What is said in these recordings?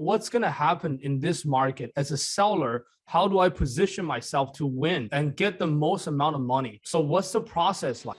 what's going to happen in this market as a seller? How do I position myself to win and get the most amount of money? So what's the process like?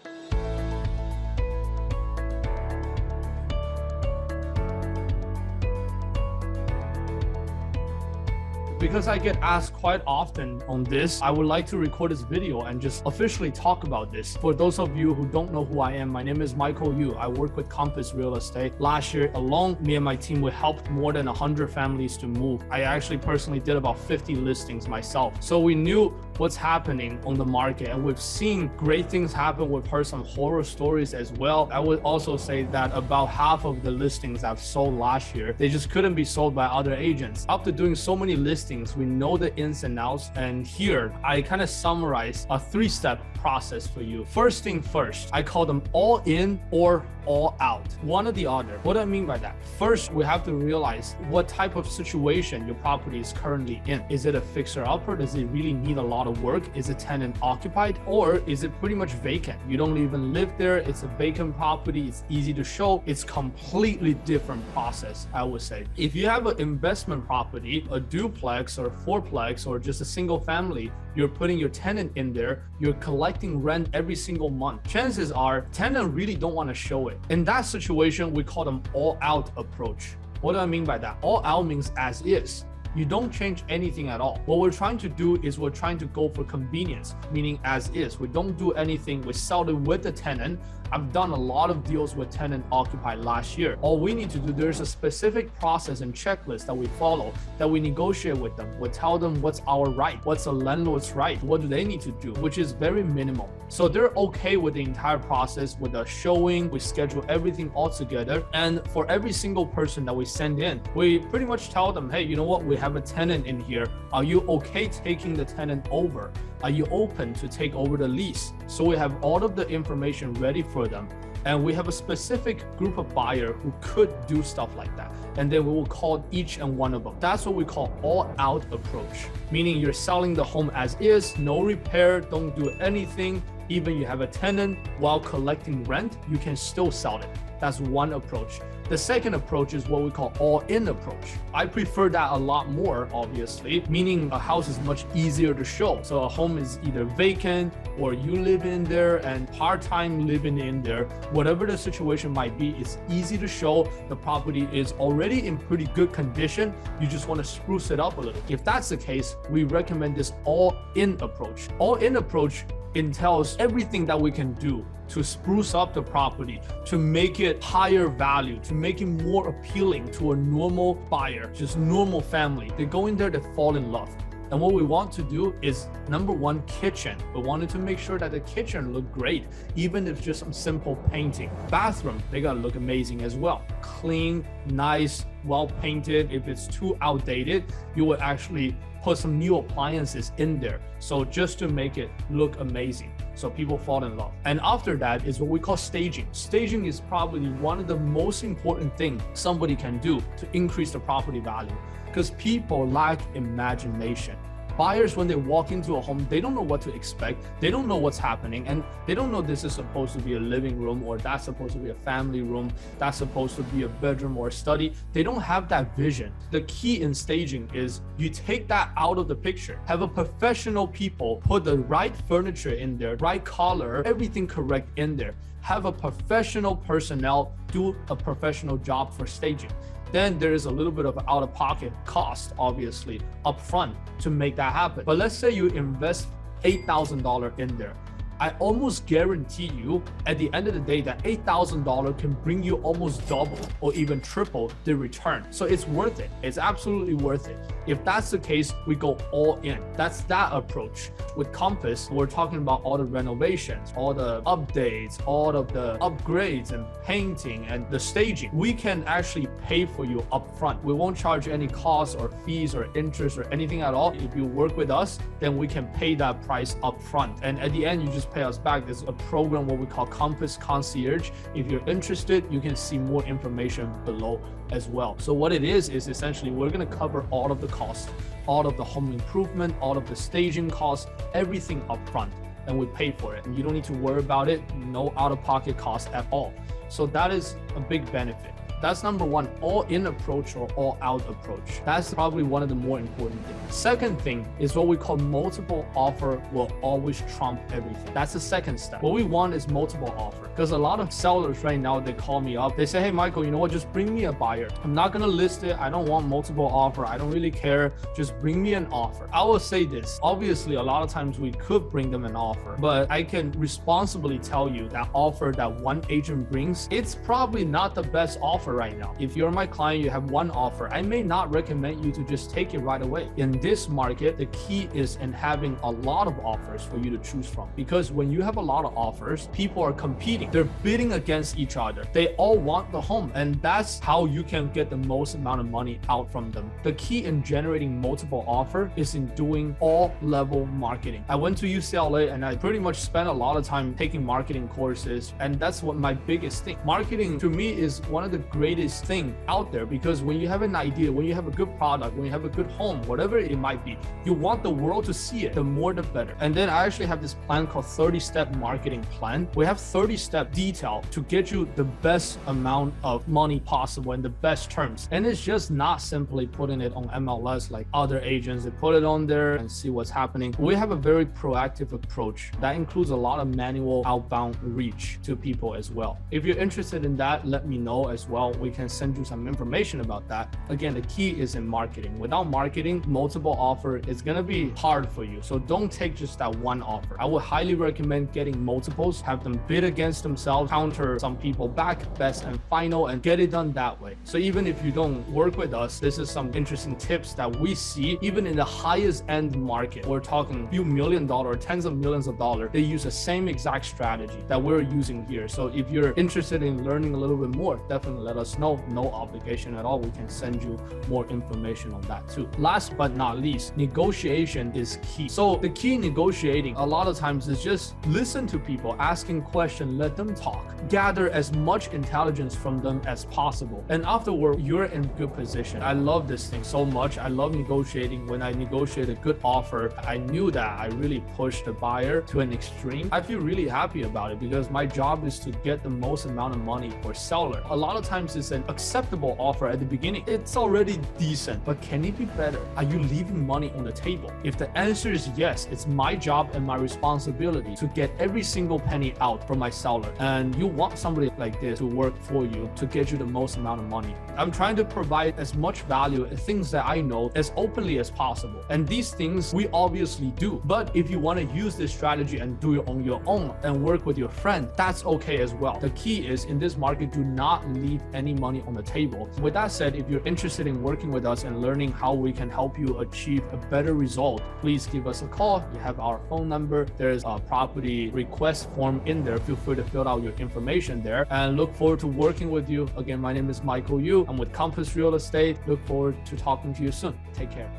Because I get asked quite often on this, I would like to record this video and just officially talk about this. For those of you who don't know who I am, my name is Michael Yu. I work with Compass Real Estate. Last year alone, me and my team, we helped more than 100 families to move. I actually personally did about 50 listings myself. So we knew what's happening on the market, and we've seen great things happen. We've heard some horror stories as well. I would also say that about half of the listings I've sold last year, they just couldn't be sold by other agents. After doing so many listings, we know the ins and outs, and here I kind of summarize a 3-step process for you. First thing first, I call them all in or all out, one or the other. What do I mean by that? First, we have to realize what type of situation your property is currently in. Is it a fixer-upper? Does it really need a lot of work? Is it tenant occupied, or is it pretty much vacant? You don't even live there. It's a vacant property. It's easy to show. It's completely different process, I would say. If you have an investment property, a duplex or fourplex or just a single family, you're putting your tenant in there, you're collecting rent every single month. Chances are tenant really don't want to show it. In that situation, we call them all out approach. What do I mean by that? All out means as is. You don't change anything at all. What we're trying to do is we're trying to go for convenience, meaning as is. We don't do anything. We sell it with the tenant. I've done a lot of deals with tenant occupied last year. All we need to do, there's a specific process and checklist that we follow, that we negotiate with them. We tell them what's our right, what's the landlord's right, what do they need to do, which is very minimal. So they're okay with the entire process, with the showing. We schedule everything all together. And for every single person that we send in, we pretty much tell them, hey, you know what? We have a tenant in here. Are you okay taking the tenant over? Are you open to take over the lease? So we have all of the information ready for them. And we have a specific group of buyer who could do stuff like that. And then we will call each and one of them. That's what we call all out approach, meaning you're selling the home as is, no repair, don't do anything. Even you have a tenant while collecting rent, you can still sell it. That's one approach. The second approach is what we call all-in approach. I prefer that a lot more, obviously, meaning a house is much easier to show. So a home is either vacant or you live in there and part-time living in there. Whatever the situation might be, it's easy to show. The property is already in pretty good condition. You just want to spruce it up a little. If that's the case, we recommend this all-in approach. All-in approach entails everything that we can do to spruce up the property, to make it higher value, to make it more appealing to a normal buyer, just normal family. They go in there, they fall in love. And what we want to do is, number one, kitchen. We wanted to make sure that the kitchen look great, even if just some simple painting. Bathroom, they gotta look amazing as well. Clean, nice, well painted. If it's too outdated, you would actually put some new appliances in there. So just to make it look amazing, so people fall in love. And after that is what we call staging. Staging is probably one of the most important things somebody can do to increase the property value, because people lack imagination. Buyers, when they walk into a home, they don't know what to expect. They don't know what's happening, and they don't know this is supposed to be a living room, or that's supposed to be a family room, that's supposed to be a bedroom or a study. They don't have that vision. The key in staging is you take that out of the picture. Have a professional people put the right furniture in there, right color, everything correct in there. Have a professional personnel do a professional job for staging. Then there is a little bit of out-of-pocket cost, obviously, upfront to make that happen. But let's say you invest $8,000 in there. I almost guarantee you at the end of the day that $8,000 can bring you almost double or even triple the return. So it's worth it. It's absolutely worth it. If that's the case, we go all in. That's that approach. With Compass, we're talking about all the renovations, all the updates, all of the upgrades and painting and the staging. We can actually pay for you upfront. We won't charge any costs or fees or interest or anything at all. If you work with us, then we can pay that price upfront. And at the end, you just pay us back. There's a program what we call Compass Concierge. If you're interested, you can see more information below as well. So what it is essentially we're going to cover all of the costs, all of the home improvement, all of the staging costs, everything upfront, and we pay for it. And you don't need to worry about it. No out-of-pocket costs at all. So that is a big benefit. That's number one, all in approach or all out approach. That's probably one of the more important things. Second thing is what we call multiple offer will always trump everything. That's the second step. What we want is multiple offer, because a lot of sellers right now, they call me up. They say, hey, Michael, you know what? Just bring me a buyer. I'm not going to list it. I don't want multiple offer. I don't really care. Just bring me an offer. I will say this. Obviously, a lot of times we could bring them an offer, but I can responsibly tell you that offer that one agent brings, it's probably not the best offer right now. If you're my client, you have one offer, I may not recommend you to just take it right away. In this market, the key is in having a lot of offers for you to choose from, because when you have a lot of offers, people are competing. They're bidding against each other. They all want the home, and that's how you can get the most amount of money out from them. The key in generating multiple offer is in doing all level marketing. I went to UCLA and I pretty much spent a lot of time taking marketing courses, and that's what my biggest thing. Marketing to me is one of the greatest thing out there, because when you have an idea, when you have a good product, when you have a good home, whatever it might be, you want the world to see it. The more the better. And then I actually have this plan called 30-step marketing plan. We have 30-step detail to get you the best amount of money possible in the best terms. And it's just not simply putting it on MLS like other agents. They put it on there and see what's happening. We have a very proactive approach that includes a lot of manual outbound reach to people as well. If you're interested in that, let me know as well. We can send you some information about that. Again, the key is in marketing. Without marketing, multiple offer is going to be hard for you. So don't take just that one offer. I would highly recommend getting multiples, have them bid against themselves, counter some people back, best and final, and get it done that way. So even if you don't work with us, this is some interesting tips that we see even in the highest end market. We're talking few $1 million or tens of millions of dollars. They use the same exact strategy that we're using here. So if you're interested in learning a little bit more, definitely let us know. No obligation at all. We can send you more information on that too. Last but not least, negotiation is key. So the key in negotiating a lot of times is just listen to people, asking questions, let them talk, gather as much intelligence from them as possible. And afterward, you're in good position. I love this thing so much. I love negotiating. When I negotiate a good offer, I knew that I really pushed the buyer to an extreme. I feel really happy about it because my job is to get the most amount of money for seller. A lot of times it's an acceptable offer at the beginning. It's already decent, but can it be better? Are you leaving money on the table? If the answer is yes, it's my job and my responsibility to get every single penny out from my seller. And you want somebody like this to work for you to get you the most amount of money. I'm trying to provide as much value, things that I know, as openly as possible. And these things we obviously do. But if you want to use this strategy and do it on your own and work with your friend, that's okay as well. The key is in this market, do not leave any money on the table. With that said, if you're interested in working with us and learning how we can help you achieve a better result, please give us a call. You have our phone number. There's a property request form in there. Feel free to fill out your information there, and look forward to working with you. Again, my name is Michael Yu. I'm with Compass Real Estate. Look forward to talking to you soon. Take care.